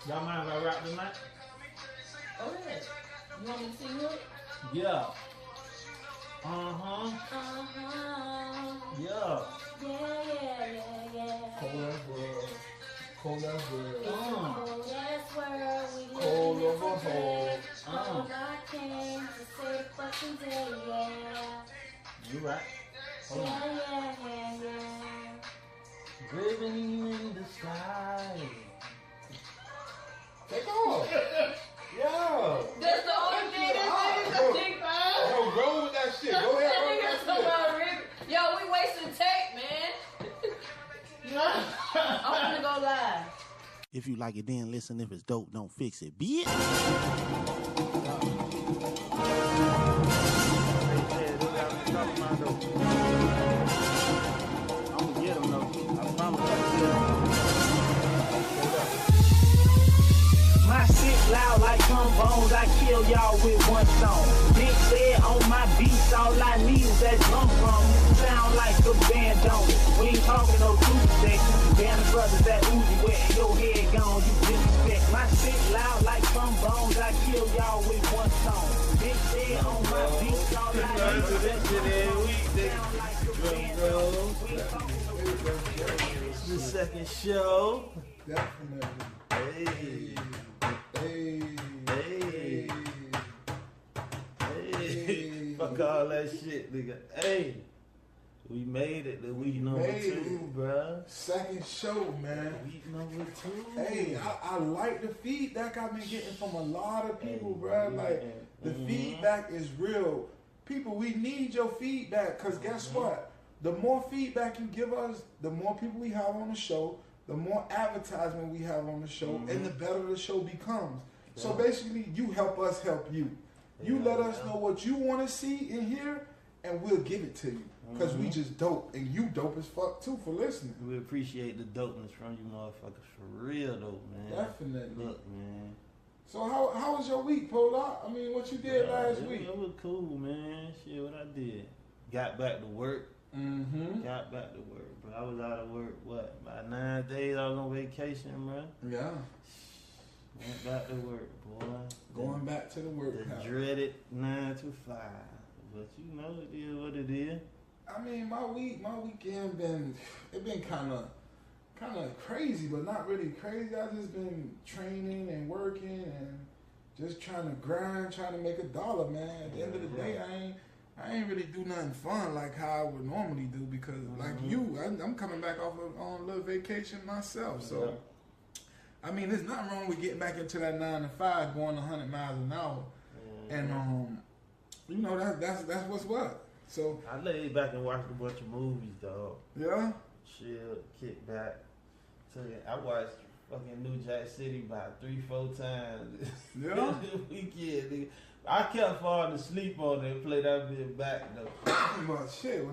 Y'all mind if I rap tonight? Oh yeah. You want me to sing it? Yeah. Yeah. Yeah. Cold as world. Cold as world. We Cold living over in today. whole. Cold I came to say the fucking day, yeah. You right. Hold on. Yeah. Driven in the sky. Take off. Yo. That's the only thing this nigga's a dick for. Yo, roll with that shit. Go ahead, roll with that shit. Yo, we wasting tape, man. I'm gonna go live. If you like it, then listen. If it's dope, don't fix it. Bitch. I'm gonna get him though. I promise I'll get him. My shit loud like trombones, I kill y'all with one song. Big said on my beats, all I need is that drum from. Sound like a band on it. We ain't talking no Tuesday. Band of brothers that Uzi wet, your head gone, you disrespect. My shit loud like trombones, I kill y'all with one song. Big said on my beats, all I need is that drum from. Sound like a band on it. We ain't talking no Tuesday. The second show. Definitely. Hey. Hey. Fuck all that shit, nigga. Hey. We made it to week number 2, bruh. Second show, man. Week number 2. Hey, I like the feedback I've been getting from a lot of people, bruh. Like, the feedback is real. People, we need your feedback, because guess what? The more feedback you give us, the more people we have on the show, the more advertisement we have on the show, and the better the show becomes. Yeah. So basically, you help us help you. You let us know what you want to see and hear, and we'll give it to you. Because we just dope, and you dope as fuck too for listening. We appreciate the dopeness from you motherfuckers, for real though, man. Definitely. Look, man. So how was your week, Polar? I mean, what you did last week? It was cool, man. Shit, what I did. Got back to work. Got back to work, bro. I was out of work, about 9 days I was on vacation, bro. Yeah. Went back to work, boy. Going back to the work. The dreaded 9 to 5. But you know, it is what it is. I mean, my weekend been kind of crazy, but not really crazy. I just been training and working and just trying to grind, trying to make $1, man. At the end of the day, I ain't really do nothing fun like how I would normally do because, like you, I'm coming back off on a little vacation myself. So, I mean, there's nothing wrong with getting back into that 9 to 5, going 100 miles an hour, and you know that's what's what. So I laid back and watched a bunch of movies, dog. Yeah. Chill, kick back. So I watched fucking New Jack City about 3-4 times. Yeah. Weekend, nigga. I kept falling asleep on it and play that bit back though. But shit,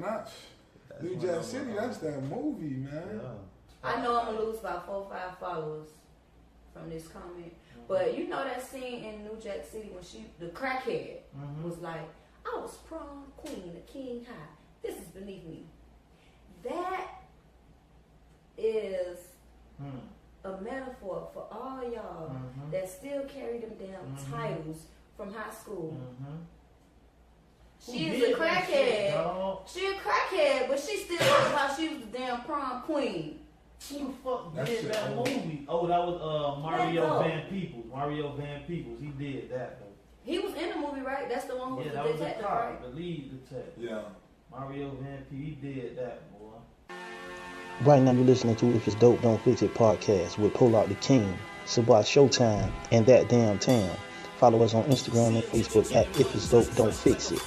New Jack City, that's that movie, man. Yeah. I know I'm gonna lose about 4 or 5 followers from this comment, but you know that scene in New Jack City when the crackhead was like, "I was prom queen, a king high. This is beneath me." That is a metaphor for all y'all that still carry them damn titles from high school. She is a crackhead. She a crackhead, but she still knows how she was the damn prom queen. Who the fuck did that movie? Oh, that was Mario Van Peebles. Mario Van Peebles. He did that though. He was in the movie, right? That's the one who was the detective, right? The lead detective. Yeah. Mario Van Peebles, he did that, boy. Right now you're listening to If It's Dope, Don't Fix It podcast with Polak the King, Sabah Showtime, and That Damn Town. Follow us on Instagram and Facebook at If It's Dope, Don't Fix It.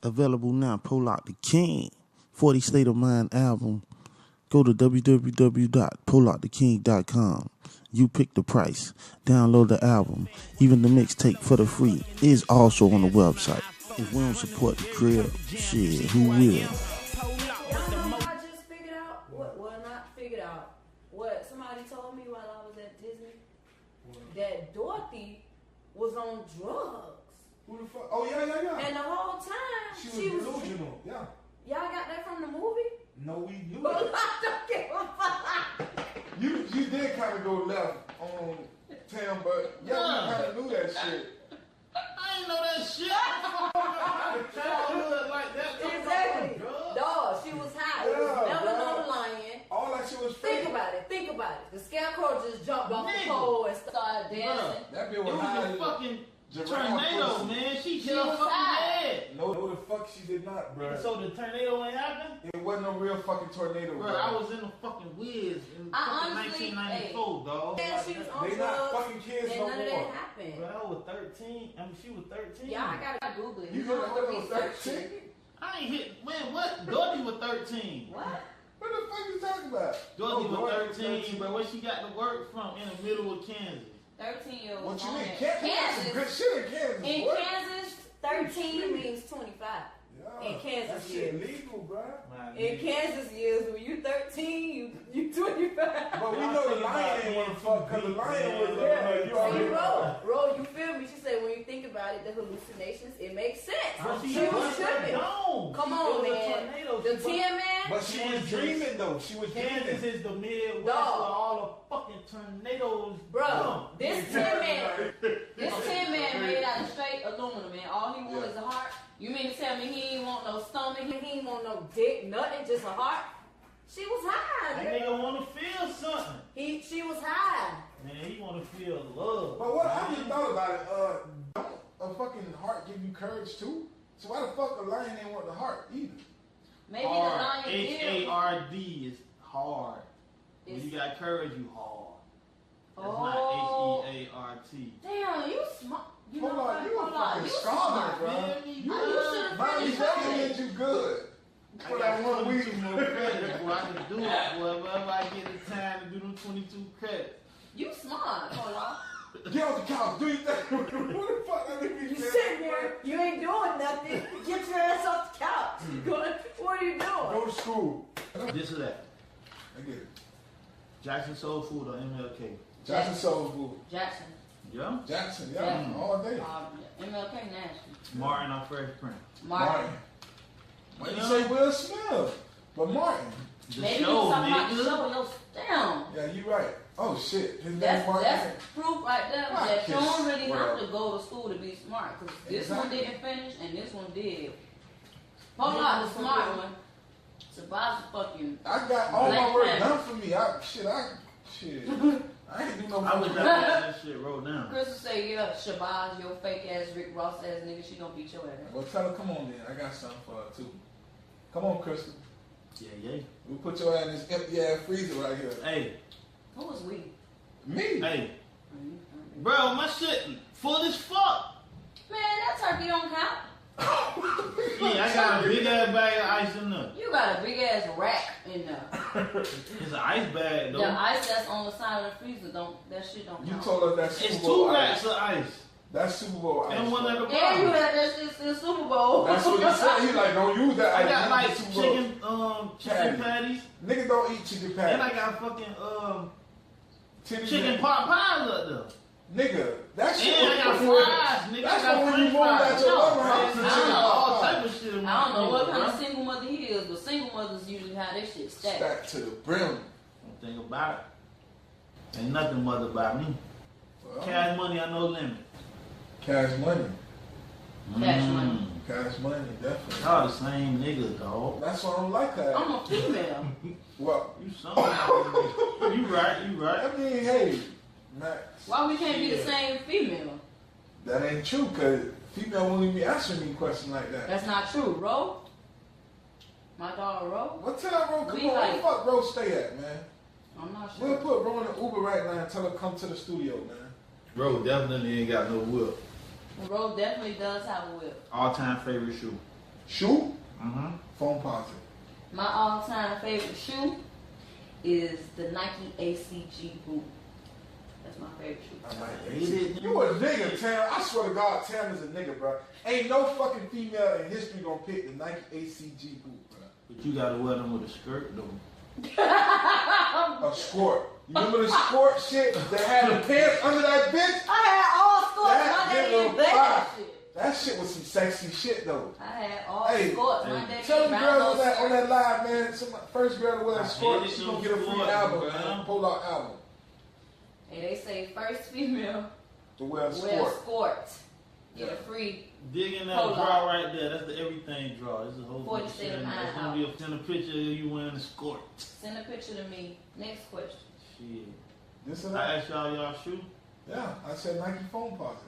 Available now, Polak the King, 40 State of Mind album. Go to www.polaktheking.com. You pick the price. Download the album. Even the mixtape for the free is also on the website. If we don't support the crib, shit, who will? Y'all know I just figured out? Not figured out. What somebody told me while I was at Disney? That Dorothy was on drugs. Who the fuck? Oh, yeah. And the whole time, she was delusional. Yeah. Y'all got that from the movie? No, we knew Well, it. I don't give a fuck. You did kind of go left on Tim, but yeah, we kind of knew that shit. I ain't know that shit. Childhood like that. Exactly. Dog, she was high. It was never no lying. All that shit was fake. Think about it. The scarecrow just jumped off the pole and started dancing. That bitch It was was high. a fucking Giraffe tornado, pussy. man. She hit She her was fucking high. head. No, the fuck she did not, bro. So the tornado ain't happened? It wasn't no real fucking tornado, Bro, bro. I was in the fucking Wiz in fucking honestly, 1994, dog. Yeah, she was on They not drugs, fucking kids and no none of more. that happened. Bro, I was 13. I mean, she was 13. Yeah, I gotta Google it. You know know what that was research 13? it. I ain't hit, man, what? Dorothy was 13. What? What the fuck you talking about? Dorothy Oh, was 13, but where she got the work from? In the middle of Kansas. 13-year-olds. What you on mean? there. Kansas? Good shit in Kansas. In boy. Kansas, 13 means 25. Yeah, in Kansas that shit years. legal, bro. In Kansas years, when you 13, you 25. But we know the lion ain't want to fuck because the lion was Yeah. you already See, Ro, you feel me? She said when you think about it, the hallucinations, it makes sense. She was tripping. Come on, man. The Tin Man. But she was dreaming though. She was Kansas dreaming. is the Midwest Dog. where all the fucking tornadoes Bro, come. this Tin Man made out of straight aluminum, man. All he wants is a heart. You mean to tell me he ain't want no stomach, he ain't want no dick, nothing, just a heart? She was high, That man. nigga want to feel something. She was high. Man, he want to feel love. But what I just thought about it, don't a fucking heart give you courage too? So why the fuck a lion ain't want the heart either? Maybe Hard. the lion did. H-A-R-D is hard. When It's- you got courage, you hard. That's Oh. not H-E-A-R-T. Damn, you smart. You know Hold on, what? you a Hold on, fucking you scholar, smart. bro. Man, You you should've Mommy finished Daddy college. did you good. I For got that 1 week. 22 more credits, boy. I can do it, boy. Whenever I get the time to do them 22 credits. You smart. Hold on. Get off the couch, do your thing. What the fuck that nigga You said? sitting there, you ain't doing nothing. Get your ass off the couch. You going, what are you doing? Go to school. This or that. I get it. Jackson Soul Food or MLK? Jackson Soul Food. Jackson. Yeah. Jackson, yeah, Jackson. all day. MLK National. Martin on Fresh Prince. Martin. Why you say Will Smith? But Martin. The Maybe show, you talking about the nigga. show. Yo, damn. Yeah, you right. Oh shit. His name That's Martin. proof right there I that you can don't really swear. have to go to school to be smart. Because this one Exactly. didn't finish and this one did. Hold on, the smart one. Shabazz fucking. I got all my Black work Panther. done for me. Shit. I ain't do no I wish I fucking. had that shit wrote down. Crystal say, yeah, Shabazz, your fake ass Rick Ross ass nigga, she gonna beat your ass. Well, tell her, come on then. I got something for her too. Come on, Crystal. Yeah. We put your ass in this empty ass freezer right here. Hey, Who was we? Me. hey. Bro, my shit full as fuck. Man, that turkey don't count. Yeah, I got a big ass bag of ice in there. You got a big ass rack in there. It's an ice bag, The though. ice that's on the side of the freezer that shit don't You count. told us that Super It's Bowl 2 racks ice. of ice. That's Super Bowl ice. And one at the And you bottom. had that shit in the Super Bowl. That's what he said. He like, don't use that I ice. got Use like the Super Bowl. chicken patties. Nigga don't eat chicken And patties. I got fucking Titty chicken man. pot pies up there. Nigga, that shit And I got fries, nigga. That's I got when you french moved fries. out your No, mama house. I and don't chicken know. All pot type pie. of shit in I don't know what kind of bro. single mother he is, but single mothers usually have their shit stacked. Stacked to the brim. Don't think about it. Ain't nothing mother about me. Well, Cash money, I know limit. Cash money. Cash money. Cash money, definitely. Y'all the same nigga, dog. That's why I don't like that. I'm a female. Well, You something. You right. I mean, hey, Max, Why we can't be the Yeah. same female? that ain't true, because female won't even be answering me a question like that. That's not true. Ro? My dog Ro? What tell Ro, come We on, where like- the fuck Ro stay at, man? I'm not We'll sure. put Ro in the Uber right now and tell her come to the studio, man. Bro, definitely ain't got no whip. Ro definitely does have a whip. All time favorite shoe. Shoot? Mm-hmm. Phone positive. My all-time favorite shoe is the Nike ACG boot. That's my favorite shoe. I might Hate it. You a nigga, Tam. I swear to God, Tam is a nigga, bro. Ain't no fucking female in history gonna pick the Nike ACG boot, bro. But you gotta wear them with a skirt, though. A skort. You remember the skort shit that had the pants under that bitch? I had all scores. That My daddy nigga ain't bad fire. shit. That shit was some sexy shit, though. I had all Hey, scores. My hey, daddy Tell them ain't girls round on no that skirt. live, man. Some first girl to wear I a skort, hated she them gonna get a free skorts, album, man. man. Pull out album. And they say first female to wear a skort. Get a free. Dig in that draw right there. That's the everything draw. This is a whole bunch of shit. $47.99 out. Send a picture of you wearing a skort. Send a picture to me. Next question. Shit. I asked y'all shoe? Yeah, I said Nike foam posit.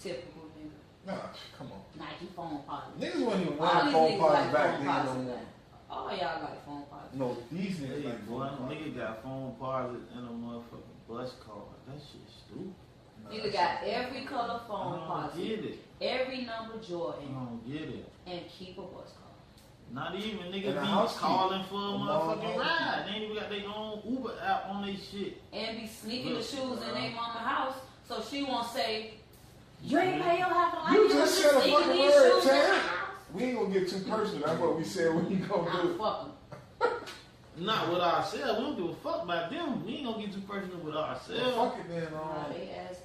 Typical nigga. Nah, come on. Nike foam posit. Niggas wasn't even wearing foam posit back then no more. All y'all like foam posit. No, these niggas like boy, foam posit. Nigga got foam posit and a motherfucking bus card. That shit stupid. Nigga got every color foam posit. I don't get it. Every number Jordan. I don't get it. And keep a bus card. Not even niggas be calling for a motherfucking ride. They ain't even got their own Uber app on their shit. And be sneaking the shoes in their mama house so she won't say, you ain't pay your half a life. You just said a fucking word, Chad. We ain't gonna get too personal. That's what we said when you gonna do it. Fuck them. Not with ourselves. We don't give a fuck about them. We ain't gonna get too personal with ourselves. Well, fuck it then.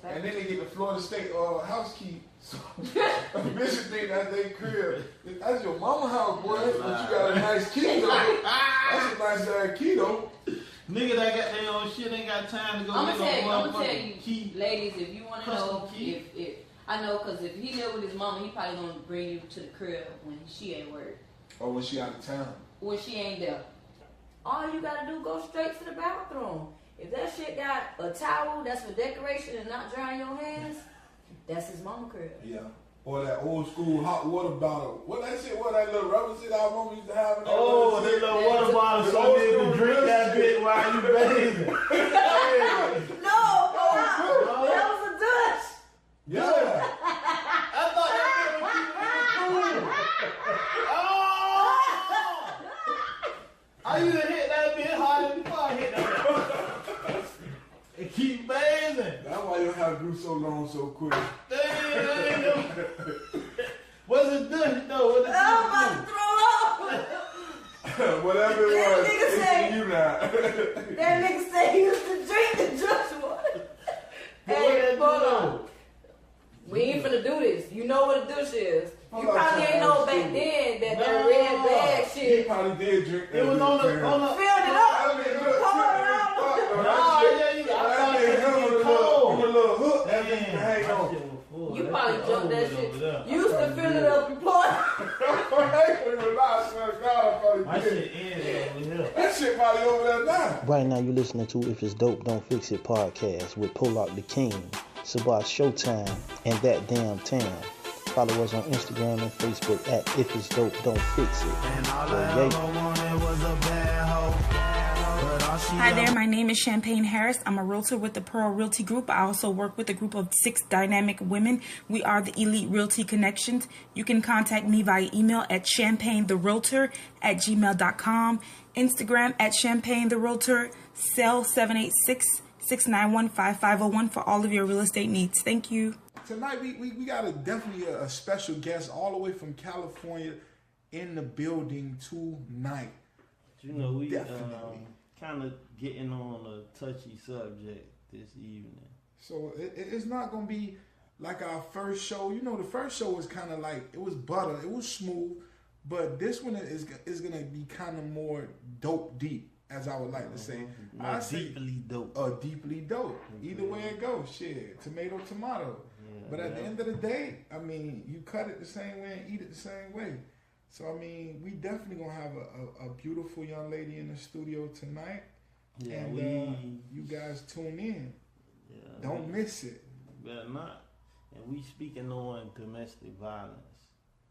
And then they get the Florida State house key. So a bitch think that's their crib. That's your mama house, boy. But you got a nice key though. That's a nice ass key though. Nigga that got their own shit ain't got time to go I'm gonna tell you, key. Ladies, if you wanna know if I know, cause if he live with his mama, he probably gonna bring you to the crib when she ain't work. Or when she out of town. When she ain't there. All you gotta do, go straight to the bathroom. If that shit got a towel that's for decoration and not drying your hands, that's his mama crib. Yeah. Or that old school hot water bottle. What that shit, what that little rubber shit our mama used to have in there? Oh, that little water bottle so you can drink that bit while you bathing. No, that was a Dutch. Yeah. I thought that was I used to hit that bit harder before I hit that. And keep bathing. That's why your hair grew so long so quick. Damn. What's it done though? What I'm about to throw up. Whatever it was, it's say, you now. That nigga said he used to drink the Dutch water. Hey, hold on. We ain't finna do this. You know what a douche is. You probably ain't know back then that red bag shit. He probably did drink that. It was on the filled it up. I mean, look, cold. On a little hook. That thing hang on. You probably jumped that shit. You used to fill it up and pour it. My shit ended over here. That shit probably over there now. Right now you're listening to If It's Dope, Don't Fix It podcast with Polak the King, Sabah Showtime, and That Damn Town. Follow us on Instagram and Facebook at If It's Dope, Don't Fix It. And all I ever wanted was a bad hoe. Hi there, my name is Champagne Harris. I'm a realtor with the Pearl Realty Group. I also work with a group of 6 dynamic women. We are the Elite Realty Connections. You can contact me via email at champagnetherealtor@gmail.com, Instagram at champagnetherealtor, cell 786-691-5501 for all of your real estate needs. Thank you. Tonight we got definitely a special guest all the way from California in the building tonight. You know, we kind of getting on a touchy subject this evening. So it's not going to be like our first show. You know, the first show was kind of like, it was butter. It was smooth. But this one is going to be kind of more dope deep, as I would like to say. More deeply dope. Deeply dope. Either way it goes. Shit. Tomato. Yeah, but at the end of the day, I mean, you cut it the same way and eat it the same way. So, I mean, we definitely going to have a beautiful young lady in the studio tonight. Yeah, and you guys tune in. Yeah, don't miss it. Better not. And we speaking on domestic violence.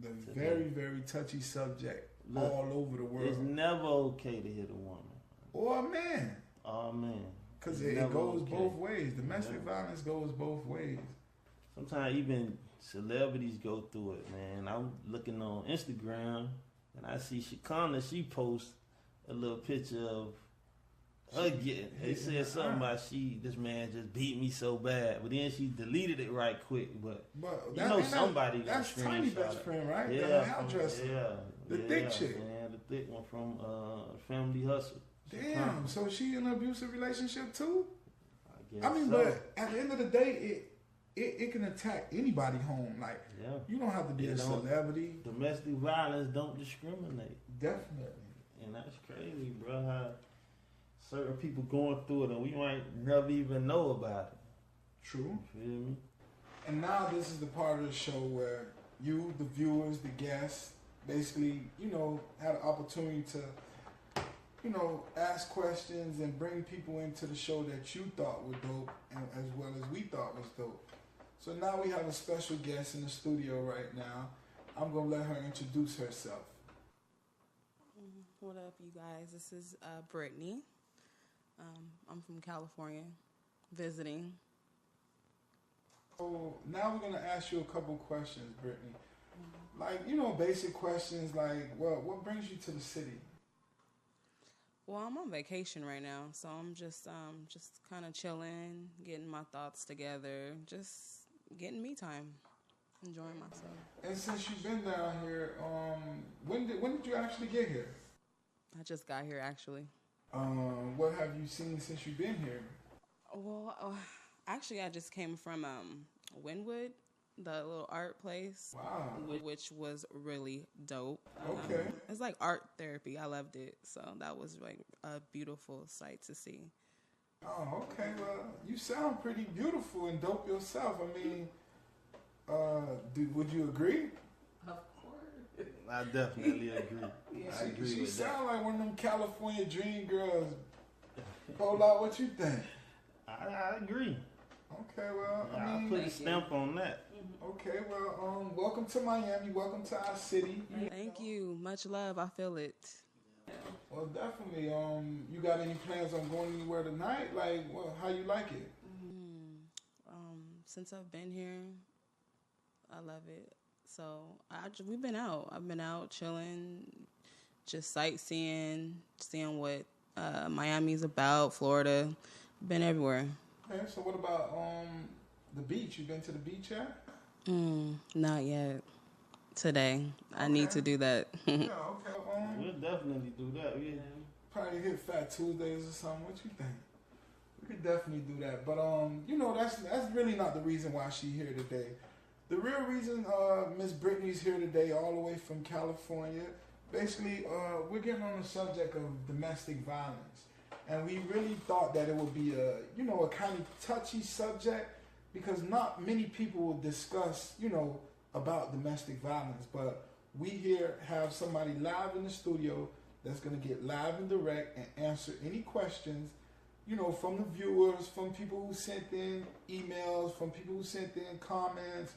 The very, very touchy subject. Look, all over the world. It's never okay to hit a woman. Or a man. Oh, man. Because it goes both ways. Domestic violence goes both ways. Sometimes even celebrities go through it, man. I'm looking on Instagram and I see Shakana, she posts a little picture of her getting. They said something about this man just beat me so bad, but then she deleted it right quick. But you know somebody. That's Tiny best friend, right? Yeah, the hairdresser. The thick chick. Man, the thick one from Family Hustle. Damn, so she in an abusive relationship too? I mean, so. But at the end of the day, it can attack anybody home. Like, you don't have to be a celebrity. Domestic violence don't discriminate. Definitely. And that's crazy, bro. How certain people going through it, and we might never even know about it. True. You feel me? And now this is the part of the show where you, the viewers, the guests, basically, had an opportunity to, ask questions and bring people into the show that you thought were dope, and as well as we thought was dope. So now we have a special guest in the studio right now. I'm going to let her introduce herself. What up, you guys? This is Brittany. I'm from California, visiting. So now we're going to ask you a couple questions, Brittany. Like, basic questions like, what brings you to the city? Well, I'm on vacation right now, so I'm just kind of chilling, getting my thoughts together, just getting me time, enjoying myself. And since you've been down here, when did you actually get here? I just got here, actually. What have you seen since you've been here? Well, actually, I just came from Wynwood, the little art place. Wow. Which was really dope. Okay. It's like art therapy. I loved it. So that was like a beautiful sight to see. Oh, okay. Well, you sound pretty beautiful and dope yourself. I mean, would you agree? Of course. I definitely agree. I agree She with that. sound like one of them California dream girls. Pola, what you think? I agree. Okay, well, I put a stamp on that. Okay, well, welcome to Miami. Welcome to our city. Thank you. Much love. I feel it. Well, definitely. You got any plans on going anywhere tonight? Like, how you like it? Since I've been here, I love it. So we've been out. I've been out chilling, just sightseeing, seeing what Miami's about, Florida. Been everywhere. Okay, so what about the beach? You been to the beach yet? Not yet. Today. I need to do that. Yeah, okay. We'll definitely do that. Yeah. Probably hit Fat Tuesdays or something. What you think? We could definitely do that. But that's really not the reason why she's here today. The real reason Miss Brittany's here today, all the way from California, basically we're getting on the subject of domestic violence. And we really thought that it would be a kind of touchy subject, because not many people will discuss, about domestic violence. But we here have somebody live in the studio that's going to get live and direct and answer any questions, from the viewers, from people who sent in emails, from people who sent in comments,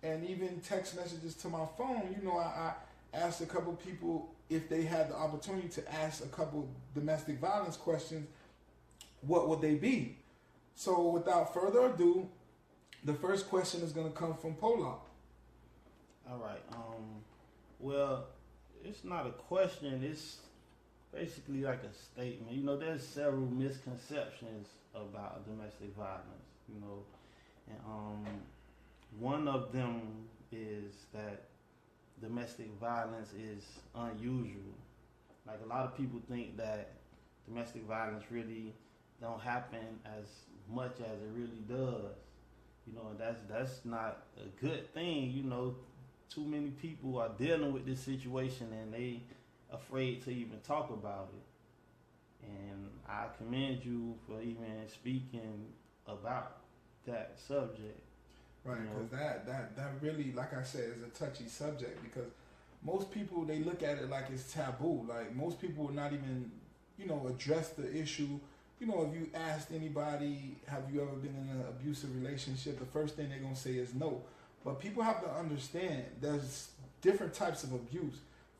and even text messages to my phone. I asked a couple people if they had the opportunity to ask a couple domestic violence questions, what would they be? So without further ado, the first question is going to come from Pola. All right. Well, it's not a question. It's basically like a statement. There's several misconceptions about domestic violence. And one of them is that domestic violence is unusual. Like, a lot of people think that domestic violence really don't happen as much as it really does. And that's not a good thing. Too many people are dealing with this situation and they afraid to even talk about it. And I commend you for even speaking about that subject. Right, because that really, like I said, is a touchy subject, because most people, they look at it like it's taboo. Like, most people will not even, address the issue. If you asked anybody, have you ever been in an abusive relationship, the first thing they're going to say is no. But people have to understand there's different types of abuse.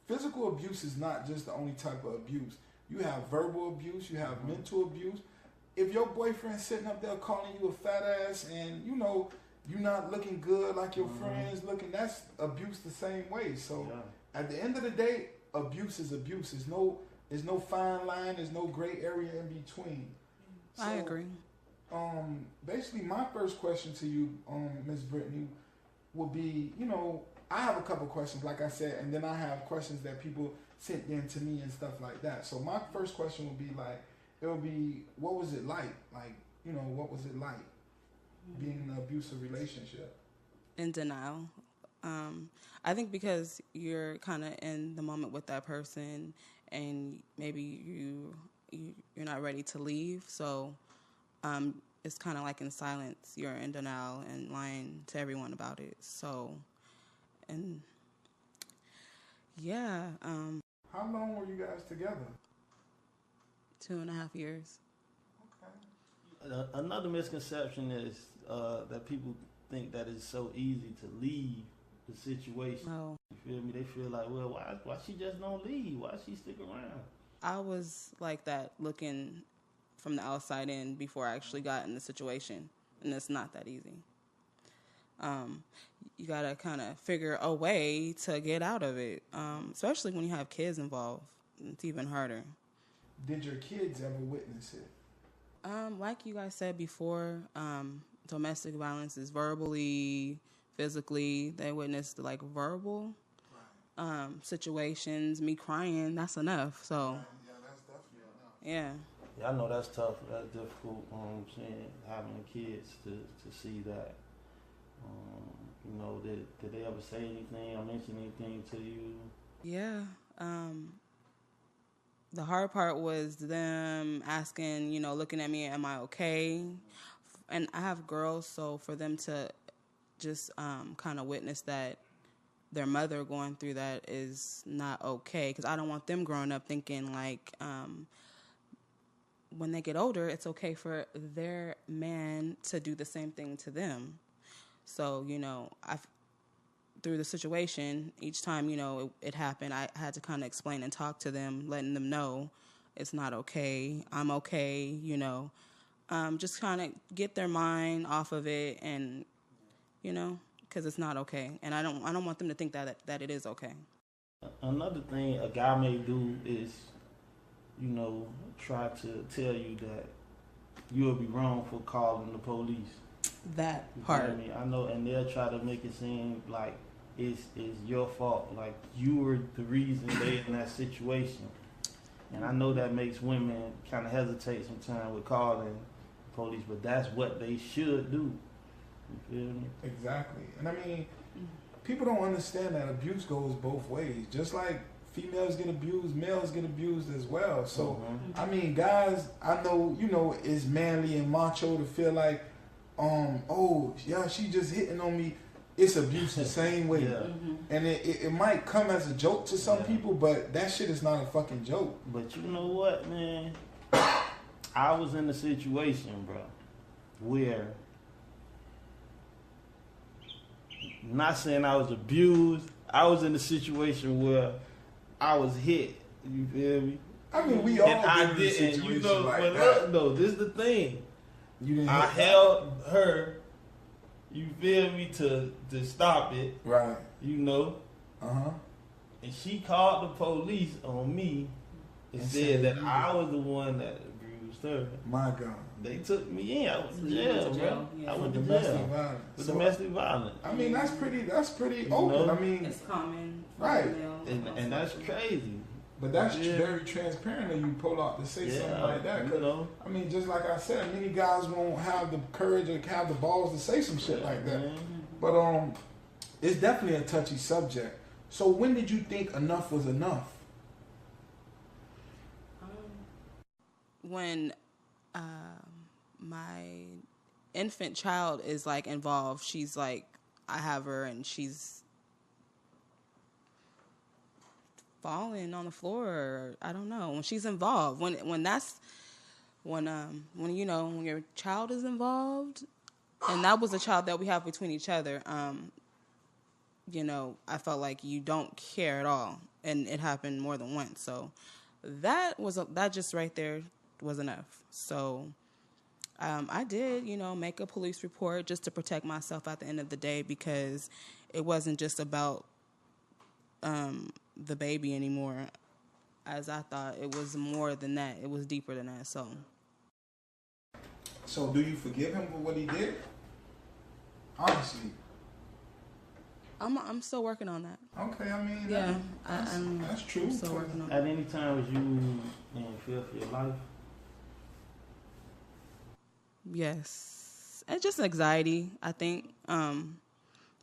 Physical abuse is not just the only type of abuse. You have verbal abuse, you have mental abuse. If your boyfriend's sitting up there calling you a fat ass and, you're not looking good like your friends looking, that's abuse the same way. So at the end of the day, abuse is abuse. There's no fine line, there's no gray area in between. So, I agree. Basically, my first question to you, Ms. Brittany, would be, I have a couple questions, like I said, and then I have questions that people sent in to me and stuff like that. So my first question would be what was it like? Like, what was it like being in an abusive relationship? In denial. I think because you're kind of in the moment with that person, and maybe you're not ready to leave. So it's kind of like in silence. You're in denial and lying to everyone about it. So, and yeah. How long were you guys together? 2.5 years. Okay. Another misconception is that people think that it's so easy to leave the situation. No. You feel me? They feel like, well, why she just don't leave? Why she stick around? I was like that looking from the outside in before I actually got in the situation, and it's not that easy. You gotta kind of figure a way to get out of it, especially when you have kids involved. It's even harder. Did your kids ever witness it? Like you guys said before, domestic violence is verbally, physically. They witnessed like verbal situations. Me crying, that's enough. So Yeah, that's definitely enough. yeah. Yeah, I know that's tough. That's difficult. Saying having kids to see that. You know, did they ever say anything or mention anything to you? Yeah. The hard part was them asking, looking at me, am I okay? And I have girls, so for them to just kind of witness that their mother going through that is not okay, because I don't want them growing up thinking like when they get older, it's okay for their man to do the same thing to them. So, through the situation, each time, it happened, I had to kind of explain and talk to them, letting them know it's not okay. I'm okay, just kind of get their mind off of it and, because it's not okay. And I don't want them to think that it is okay. Another thing a guy may do is, try to tell you that you'll be wrong for calling the police. That You part. feel me? I know, and they'll try to make it seem like it's your fault, like you were the reason they in that situation. And I know that makes women kind of hesitate sometimes with calling the police, but that's what they should do. You feel me? Exactly. And I mean, people don't understand that abuse goes both ways. Just like females get abused, males get abused as well. So, I mean, guys, I know, it's manly and macho to feel like, oh, yeah, she just hitting on me. It's abuse the same way. Yeah. And it might come as a joke to some people, but that shit is not a fucking joke. But you know what, man? I was in a situation, bro, where, not saying I was abused, I was in a situation where I was hit. You feel me? I mean, we all and I been in a didn't, situation like but that. look, though, this is the thing. You didn't I hit held her, you feel me, to stop it, right. and she called the police on me and said that I was the one that abused her. My God. They took me in. I went to jail, bro. Yeah. I went to Domestic jail violence. for So, domestic violence. I mean, that's pretty You open. know? I mean, It's common. Right. And that's crazy. but that's Yeah. very transparent of you pull out to say something like that. 'Cause, You know. I mean, just like I said, many guys won't have the courage or have the balls to say some shit like that. Man. But it's definitely a touchy subject. So when did you think enough was enough? When my infant child is like involved, she's like, I have her and she's falling on the floor, or I don't know, when she's involved, when your child is involved, and that was a child that we have between each other, I felt like you don't care at all, and it happened more than once. So that just right there was enough. So I did, make a police report just to protect myself at the end of the day, because it wasn't just about the baby anymore, as I thought. It was more than that. It was deeper than that. So do you forgive him for what he did? Honestly. I'm still working on that. Okay, I mean, Yeah, that's true. I'm still working on At that. any time was you in fear for your life? Yes. It's just anxiety, I think. I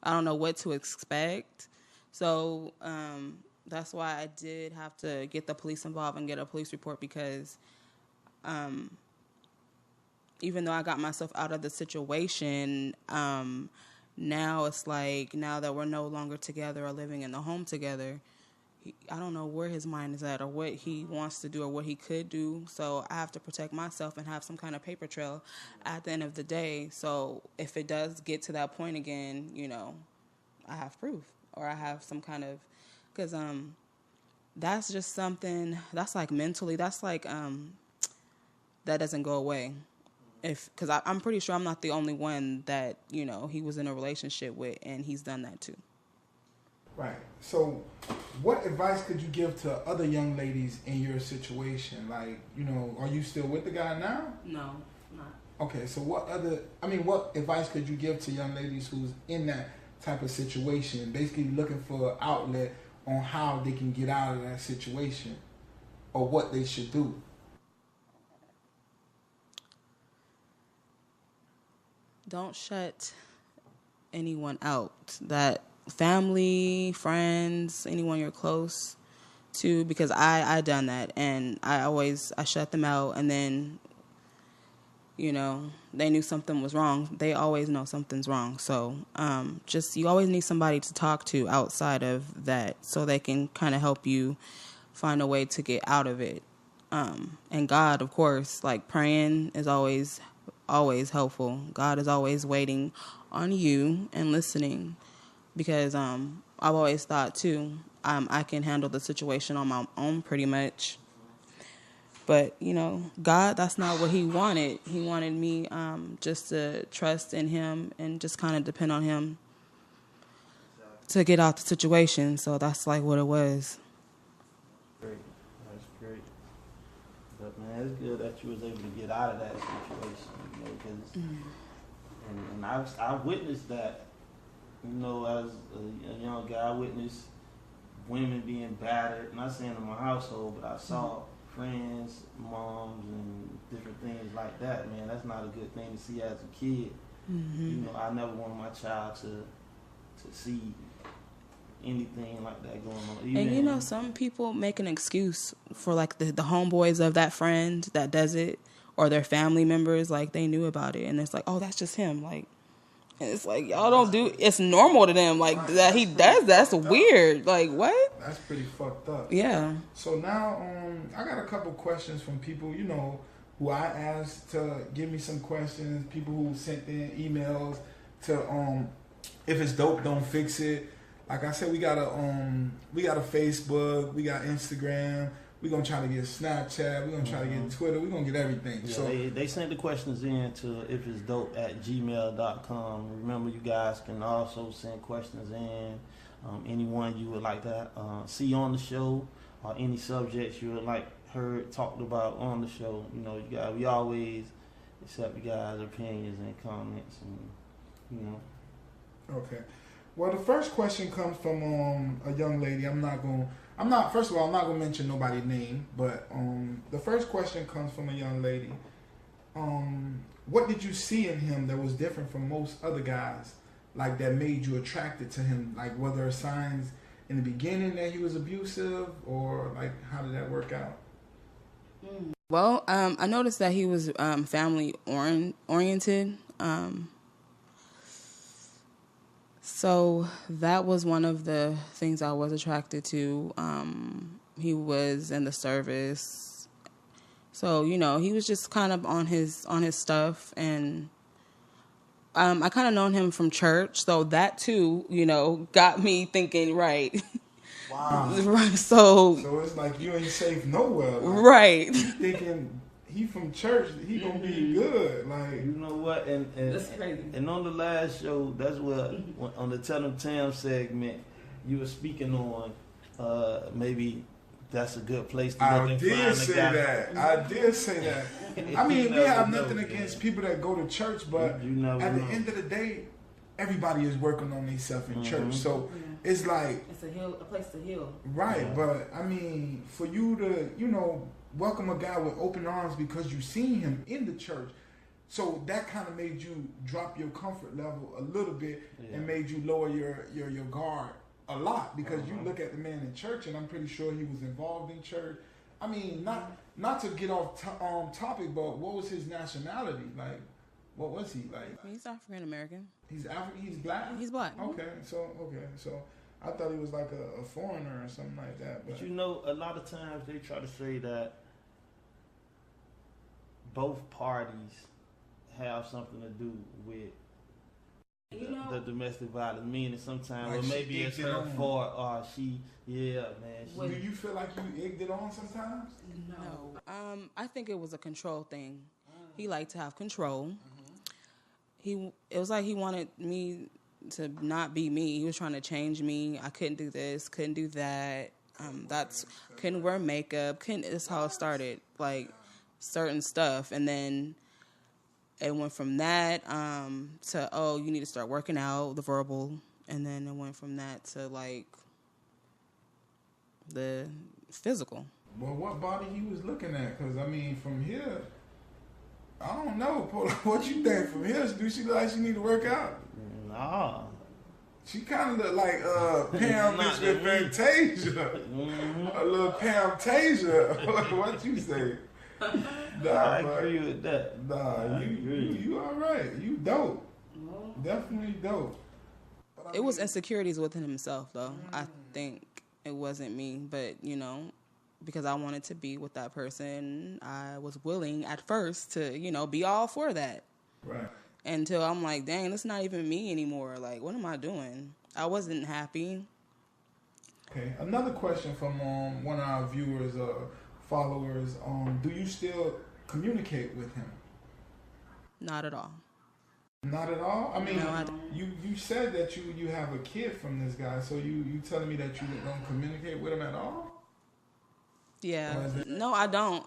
don't know what to expect. So that's why I did have to get the police involved and get a police report, because even though I got myself out of the situation, now it's like, now that we're no longer together or living in the home together, I don't know where his mind is at or what he wants to do or what he could do. So I have to protect myself and have some kind of paper trail at the end of the day. So if it does get to that point again, you know, I have proof or I have some kind of, because that's just something that's like mentally, that's like that doesn't go away. Because I'm pretty sure I'm not the only one that, you know, he was in a relationship with, and he's done that too. Right. So what advice could you give to other young ladies in your situation? Like, you know, are you still with the guy now? No, not. Okay, so what advice could you give to young ladies who's in that type of situation, basically looking for an outlet on how they can get out of that situation or what they should do? Don't shut anyone out. That family, friends, anyone you're close to, because I done that, and I shut them out, and then, you know, they knew something was wrong. They always know something's wrong. So you always need somebody to talk to outside of that, so they can kind of help you find a way to get out of it. And God, of course, like praying is always helpful. God is always waiting on you and listening, because I've always thought too, I can handle the situation on my own pretty much. But, you know, God, that's not what he wanted. He wanted me just to trust in him and just kind of depend on him to get out the situation. So that's like what it was. Great. That's great. But, man, it's good that you was able to get out of that situation, you know, because and I witnessed that, you know, as a young guy. I witnessed women being battered, not saying in my household, but I saw friends, moms, and different things like that, man. That's not a good thing to see as a kid. You know, I never want my child to see anything like that going on. Even, and you know, some people make an excuse for like the homeboys of that friend that does it, or their family members, like they knew about it, and it's like, oh, that's just him. Like, and it's like, y'all don't do, it's normal to them, like that he does. That's weird. Like, what? That's pretty fucked up. Yeah. So now, I got a couple questions from people, you know, who I asked to give me some questions. People who sent in emails to, if it's dope, don't fix it. Like I said, we got a Facebook, we got Instagram. We're going to try to get Snapchat. We're going to try to get Twitter. We're going to get everything. Yeah, so they sent the questions in to ifitsdope@gmail.com. Remember, you guys can also send questions in. Anyone you would like to see on the show, or any subjects you would like heard talked about on the show. You know, you guys, we always accept you guys' opinions and comments, and you know. Okay. Well, the first question comes from a young lady. First of all, I'm not gonna mention nobody's name, but the first question comes from a young lady. What did you see in him that was different from most other guys, like that made you attracted to him? Like, were there signs in the beginning that he was abusive, or like how did that work out? Well, I noticed that he was family oriented. So that was one of the things I was attracted to. He was in the service. So, you know, he was just kind of on his stuff, and I kind of known him from church. So that too, you know, got me thinking, right. Wow. So it's like you ain't safe nowhere. Like, right. Thinking he from church, he gonna be good. Like, you know what? And That's crazy. And on the last show, that's what on the Tell Them Tam segment, you were speaking on. Maybe that's a good place to look and find a guy. I did say that. I mean, we have nothing against people that go to church, but at the end of the day, everybody is working on themselves in church. So it's like it's a place to heal. Right, yeah. But I mean, for you to, you know, welcome a guy with open arms because you seen him in the church, so that kind of made you drop your comfort level a little bit and made you lower your guard a lot, because you look at the man in church, and I'm pretty sure he was involved in church. I mean, not not to get off topic, but what was his nationality? Like, what was he like? He's African American. He's African. He's black. He's black. Okay, so I thought he was like a foreigner or something like that. But you know, a lot of times they try to say that both parties have something to do with the domestic violence. Meaning sometimes, like well, maybe it's her fault or she, do you feel like you egged it on sometimes? No. I think it was a control thing. He liked to have control. It was like he wanted me to not be me. He was trying to change me. I couldn't do this, couldn't do that. Couldn't wear makeup. That's how it started. Like certain stuff, and then it went from that to you need to start working out, the verbal, and then it went from that to like the physical. Well, what body he was looking at? Because I mean, from here, I don't know. What you think from here? Do she look like she need to work out? Nah. She kind of look like Pam mixed with Fantasia. A little Pam Tasia. What you say? Nah, I agree with that. Nah, you all right. You dope. Definitely dope. It was insecurities within himself, though. I think it wasn't me, but because I wanted to be with that person, I was willing at first to, be all for that. Right. Until I'm like, dang, that's not even me anymore. Like, what am I doing? I wasn't happy. Okay. Another question from one of our viewers, followers. Do you still communicate with him? Not at all. Not at all? I mean, no, I don't. You said that you have a kid from this guy, so you telling me that you don't communicate with him at all? Yeah. No, I don't.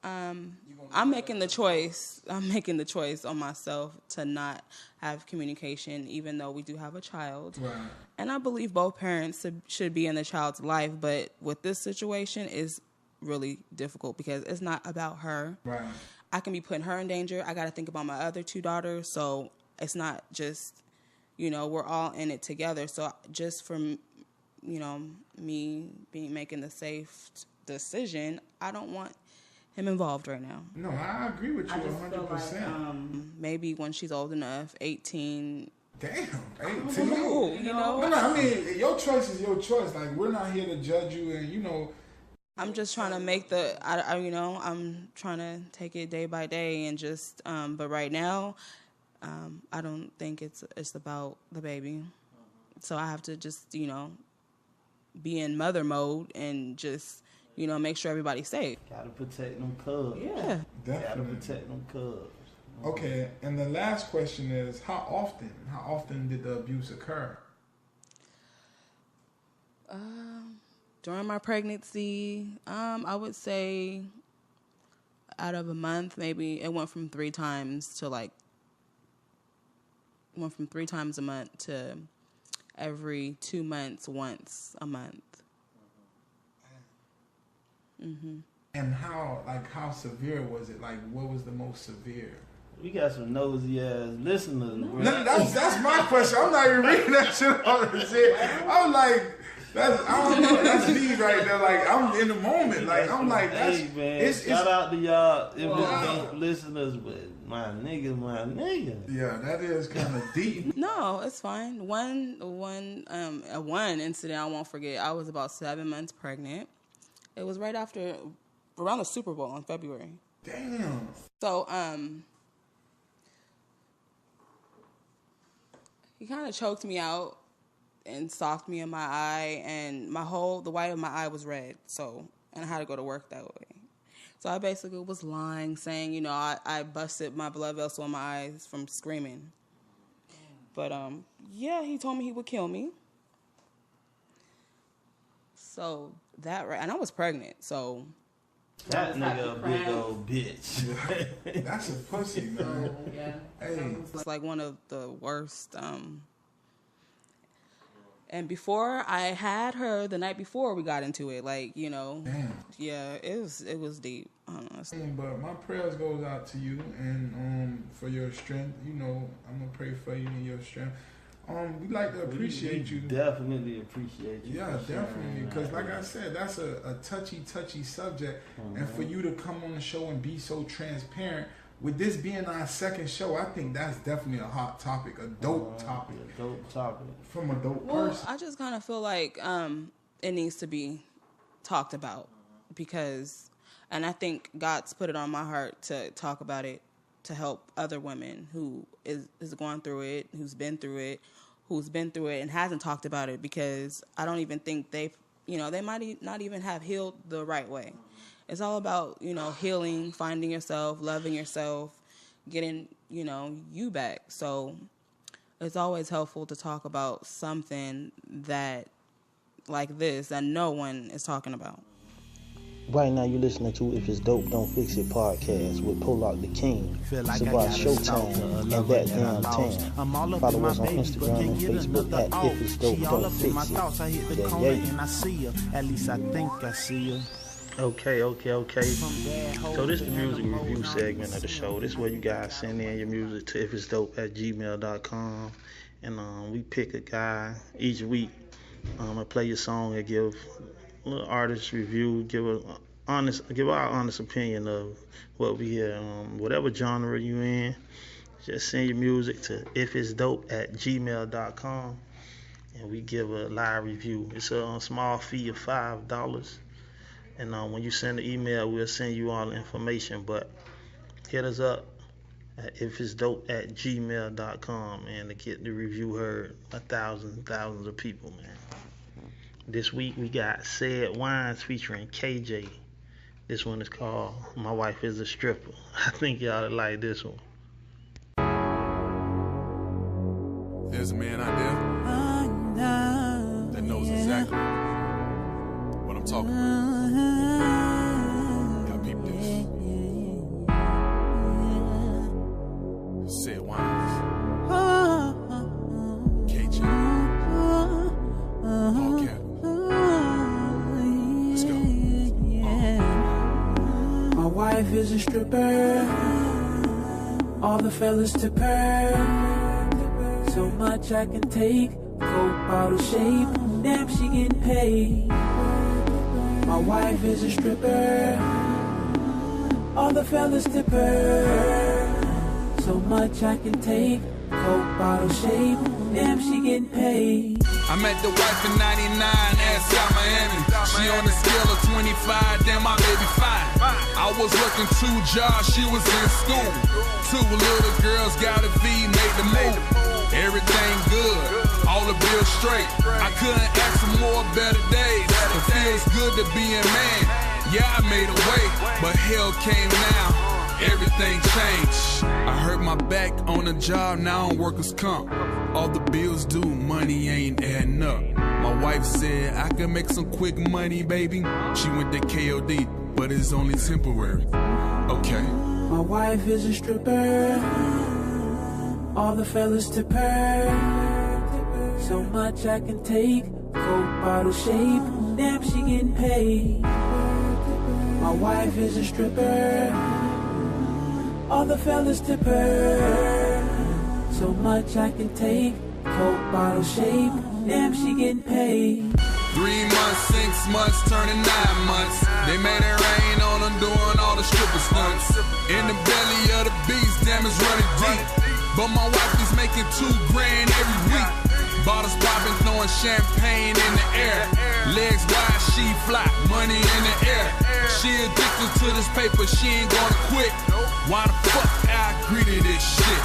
I'm making the choice. I'm making the choice on myself to not have communication, even though we do have a child. Right. And I believe both parents should be in the child's life, but with this situation, is really difficult because it's not about her. Right. I can be putting her in danger. I got to think about my other two daughters, so it's not just, we're all in it together. So just from, me making the safe decision, I don't want him involved right now. No, I agree with you 100%. Maybe when she's old enough, 18. Damn, 18. No, I mean, your choice is your choice. Like, we're not here to judge you, and I'm just trying to make I'm trying to take it day by day and just, but right now, I don't think it's about the baby. So I have to just, be in mother mode and just, make sure everybody's safe. Gotta protect them cubs. Yeah. Definitely. Gotta protect them cubs. Okay, and the last question is, how often did the abuse occur? During my pregnancy, I would say out of a month, maybe it went from 3 times a month to every 2 months, once a month. Mm-hmm. And how severe was it? Like, what was the most severe? We got some nosy ass listeners, bro. No, that's my question. I'm not even reading that shit on the shit. I'm like, I don't know. That's me right there. Like, I'm in the moment. Like, I'm like, that's. Hey, man. Shout out to y'all. If it's listeners, but my nigga. Yeah, that is kind of deep. No, it's fine. One incident I won't forget. I was about 7 months pregnant. It was right around the Super Bowl in February. Damn. So, he kind of choked me out and socked me in my eye, and the white of my eye was red. So, and I had to go to work that way. So I basically was lying, saying, I busted my blood vessel in my eyes from screaming. But, he told me he would kill me. So and I was pregnant, so. That nigga a big old bitch. That's a pussy, man. Yeah. Hey. It's like one of the worst. And before I had her, the night before we got into it, Damn. Yeah, it was deep. Honestly. But my prayers goes out to you and for your strength. I'm gonna pray for you and your strength. we like to appreciate you. Definitely appreciate you. Yeah, definitely. Because like I said, that's a touchy subject. And for you to come on the show and be so transparent, with this being our second show, I think that's definitely a hot topic, a dope topic. A dope topic. From a dope person. I just kind of feel like it needs to be talked about because, and I think God's put it on my heart to talk about it to help other women who is going through it, who's been through it and hasn't talked about it because I don't even think they might not even have healed the right way. It's all about, healing, finding yourself, loving yourself, getting, you back. So it's always helpful to talk about something that, like this, that no one is talking about. Right now, you're listening to If It's Dope, Don't Fix It podcast with Polak the King. It's about Showtime and That Damn Tam. Follow us on Instagram and Facebook at If It's Dope, Don't Fix It. At least I think I see her. Okay. So this is the music review segment of the show. This is where you guys send in your music to ifitsdope@gmail.com. And we pick a guy each week and play your song and give a little artist review, give our honest opinion of what we hear. Whatever genre you in, just send your music to ifitsdope@gmail.com and we give a live review. It's a small fee of $5. And when you send the email, we'll send you all the information. But hit us up at ifitsdope@gmail.com and to get the review heard by thousands of people, man. This week we got Said Wines featuring KJ. This one is called My Wife Is a Stripper. I think y'all like this one. There's a man out there that knows exactly what I'm talking about. Got peep this. Said Wines. KJ. Paul Cap. Let's go. My wife is a stripper. All the fellas tip her. So much I can take. Coke bottle shape. Damn, she getting paid. My wife is a stripper. All the fellas tip her. So much I can take. Coke bottle shape. Damn, she getting paid. I met the wife in 99 at South Miami. She on the scale of 25, damn my baby fine. I was working 2 jobs, she was in school. 2 little girls got a V, made the move. Everything good, all the bills straight. I couldn't ask for more better days. It feels good to be a man. Yeah, I made a way, but hell came now. Everything changed. I hurt my back on a job, now I'm workers' comp. All the bills due, money ain't adding up. My wife said I can make some quick money, baby. She went to KOD, but it's only temporary. Okay. My wife is a stripper. All the fellas tip her. So much I can take. Coke bottle shape. Damn, she getting paid. My wife is a stripper. All the fellas tip her. So much I can take. Coke bottle shape. Damn, she getting paid. 3 months, 6 months, turning 9 months. They made it rain on them doing all the stripper stunts. In the belly of the beast, damn, it's running deep. But my wife is making $2,000 every week. Bottles popping, throwing champagne in the air. Legs wide, she fly, money in the air. She addicted to this paper, she ain't gonna quit. Why the fuck I agree to this shit?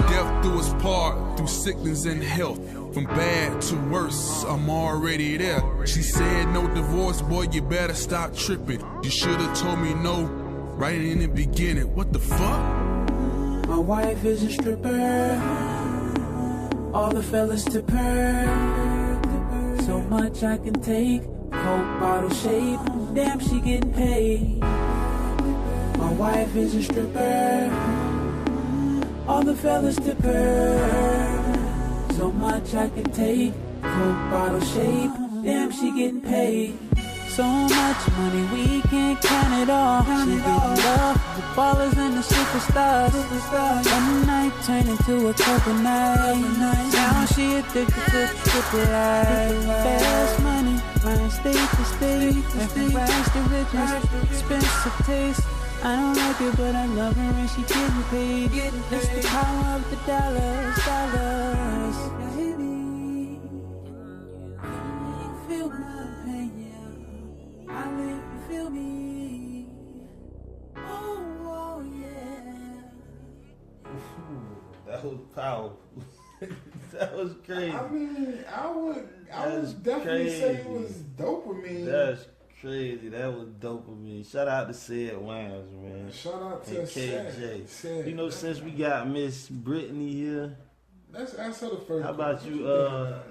Death do its part, through sickness and health. From bad to worse, I'm already there. She said no divorce, boy, you better stop tripping. You should've told me no, right in the beginning. What the fuck? My wife is a stripper. All the fellas tip her. So much I can take. Coke bottle shape. Damn, she getting paid. My wife is a stripper. All the fellas tip her. So much I can take. Coke bottle shape. Damn, she getting paid. So much money we can't count it all. She getting love, but Ballers and the superstars. One night turned into a couple nights. Now she addicted to stripper life. Fast money, flying state to state. Went from rags to riches, expensive taste. I don't like it, but I love her and she getting paid. It's the power of the dollars. Baby, feel my pain, I make you feel me. Oh yeah. That was powerful. That was crazy. I mean, I would definitely say it was dopamine. That's crazy. That was dopamine. Shout out to Sid Wines, man. Shout out to and KJ. Sid. You know, since we got Miss Brittany here, let's ask her the first. how about you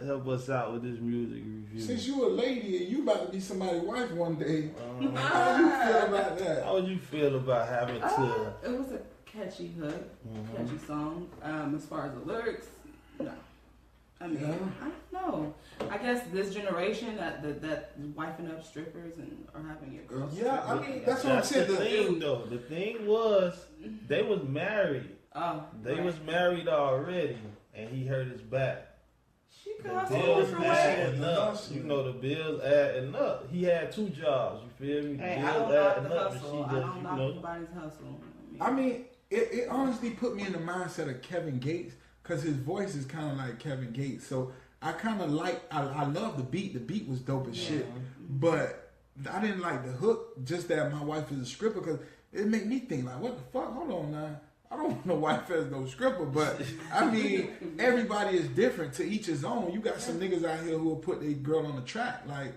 help us out with this music review? Since you a lady and you about to be somebody's wife one day, how do you feel about that? How would you feel about having to? It was a catchy hook, catchy song. As far as the lyrics, no. I mean, I don't know. I guess this generation that wifing up strippers and or having your girls. Yeah, I mean that's what I'm saying. The thing though, the thing was they was married. They was married already, and he hurt his back. She The got bills different adding ways. up. You know, the bills adding up. He had 2 jobs. You feel me? The Hey, I bills don't knock adding the up, and hustle. she I just, don't you knock know. anybody's hustle. I mean, it honestly put me in the mindset of Kevin Gates because his voice is kind of like Kevin Gates. So I kind of I love the beat. The beat was dope as shit. But I didn't like the hook, just that my wife is a stripper, because it made me think like, what the fuck? Hold on now. I don't want no wife as no stripper, but I mean, everybody is different, to each his own. You got some niggas out here who will put their girl on the track. Like,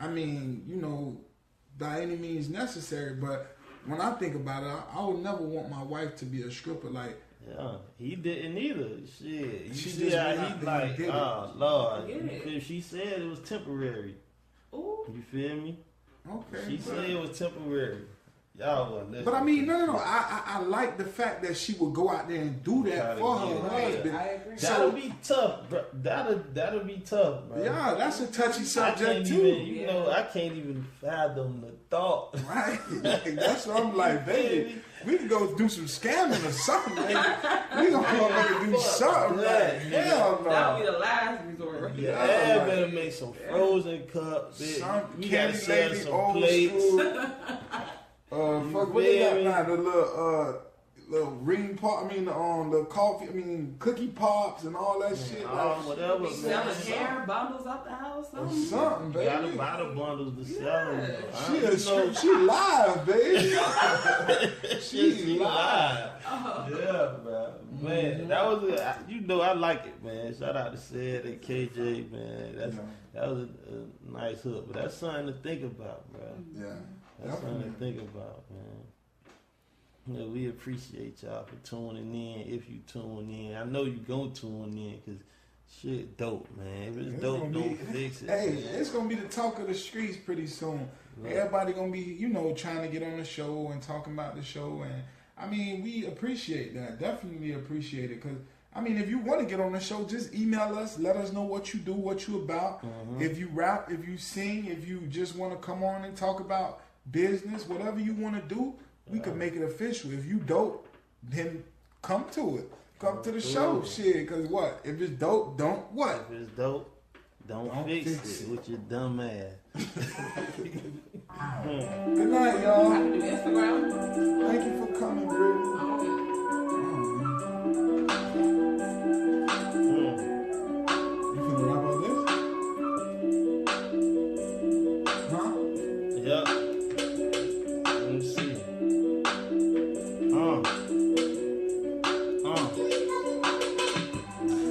I mean, you know, by any means necessary, but when I think about it, I would never want my wife to be a stripper. Like, yeah, he didn't either. Shit, you she see just how went out he there and like, did it. oh Lord, Get it. because she said it was temporary. Ooh. You feel me? Okay. She said it was temporary. Y'all wasn't listening. But I mean, no. I like the fact that she would go out there and do that for her husband. I agree. That'll be tough, bro. That'll be tough, bro. Yeah, that's a touchy subject too. too. You know, I can't even fathom the thought. Right. That's what I'm like, baby. We can go do some scamming or something, baby. We gonna do something. Like, hell no. That'll be the last resort. Right? Yeah, like, better make some frozen cups. Some We gotta candy sell lady, some old plates. school. Fuck, what they got now? The little ring pop. I mean, the coffee. I mean, cookie pops and all that shit. Like, Whatever, man. Selling hair bundles out the house. Something, baby. You gotta buy the bundles to sell them. She live, baby. She live. Yeah, bro. Man, that was I like it, man. Shout out to Sid and KJ, man. That was a nice hook, but that's something to think about, bro. Yeah. That's something to think about, man. You know, we appreciate y'all for tuning in. If you tune in, I know you gonna tune in because shit dope, man. If it's dope, don't fix it. Hey, man. it's gonna be the talk of the streets pretty soon. Right. Everybody gonna be, trying to get on the show and talking about the show, and I mean, we appreciate that. Definitely appreciate it, because I mean, if you want to get on the show, just email us. Let us know what you do, what you about. If you rap, if you sing, if you just want to come on and talk about business, whatever you want to do, we can make it official. If you dope, then come to it. Come to the show. Shit, because what? If it's dope, don't what? If it's dope, don't fix it with your dumb ass. Good night, y'all. I can do Instagram. Thank you for coming, Brittany. You finna rap on this? Huh? Yep. Let me see.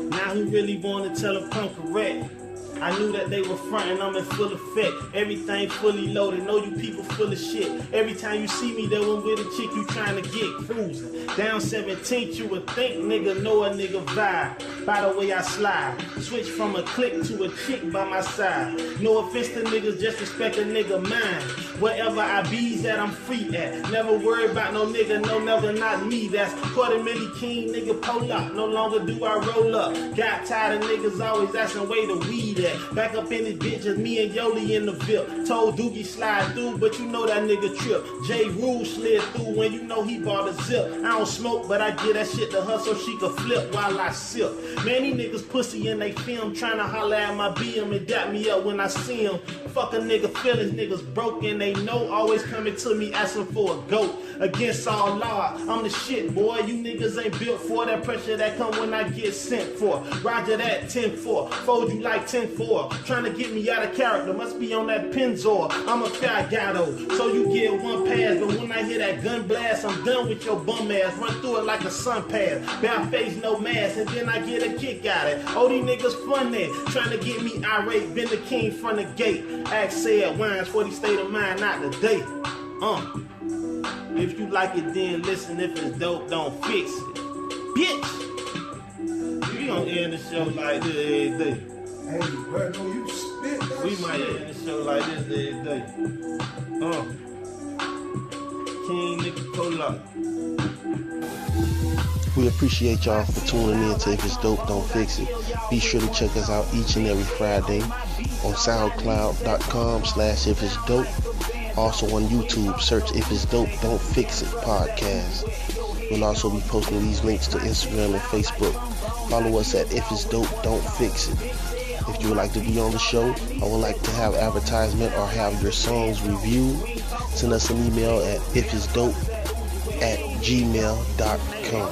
Now he really wanna tell a punk correct. I knew that they were frontin', I'm in full effect. Everything fully loaded, know you people full of shit. Every time you see me, that one with a chick you trying to get cruising. Down 17th, you would think nigga know a nigga vibe. By the way I slide, switch from a click to a chick by my side. No offense to niggas, just respect a nigga mind. Wherever I be's at, I'm free at. Never worry about no nigga, no never not me. That's $250,000 king nigga pull up. No longer do I roll up. Got tired of niggas always asking where the weed at. at? Back up in his bitch, just me and Yoli in the VIP. Told Doogie slide through, but you know that nigga trip. J. Rule slid through when you know he bought a zip. I don't smoke, but I get that shit to her so she could flip while I sip. Man, these niggas pussy in they film, trying to holler at my BM and dap me up when I see him. Fuck a nigga feelings, niggas broken, they know, always coming to me asking for a goat. Against all law, I'm the shit, boy. You niggas ain't built for that pressure that come when I get sent for. Roger that, 10-4, fold you like 10-4. Trying to get me out of character, must be on that Penzor. I'm a fat guy though, so you get one pass. But when I hear that gun blast, I'm done with your bum ass. Run through it like a sun pass. Bare face, no mask, and then I get a kick out of it. Oh, these niggas funny, trying to get me irate. Been the king from the gate. Act said wines for the state of mind, not the date. If you like it, then listen. If it's dope, don't fix it. Bitch! We gonna end the show like this every day. Hey, bro, no, you spit that We shit. might end the show like this every day. King Nigga Polak. We appreciate y'all for tuning in to If It's Dope, Don't Fix It. Be sure to check us out each and every Friday on SoundCloud.com/IfIt'sDope. Also on YouTube, search If It's Dope, Don't Fix It podcast. We'll also be posting these links to Instagram and Facebook. Follow us at If It's Dope, Don't Fix It. If you would like to be on the show or would like to have advertisement or have your songs reviewed, send us an email at ifitsdope@gmail.com.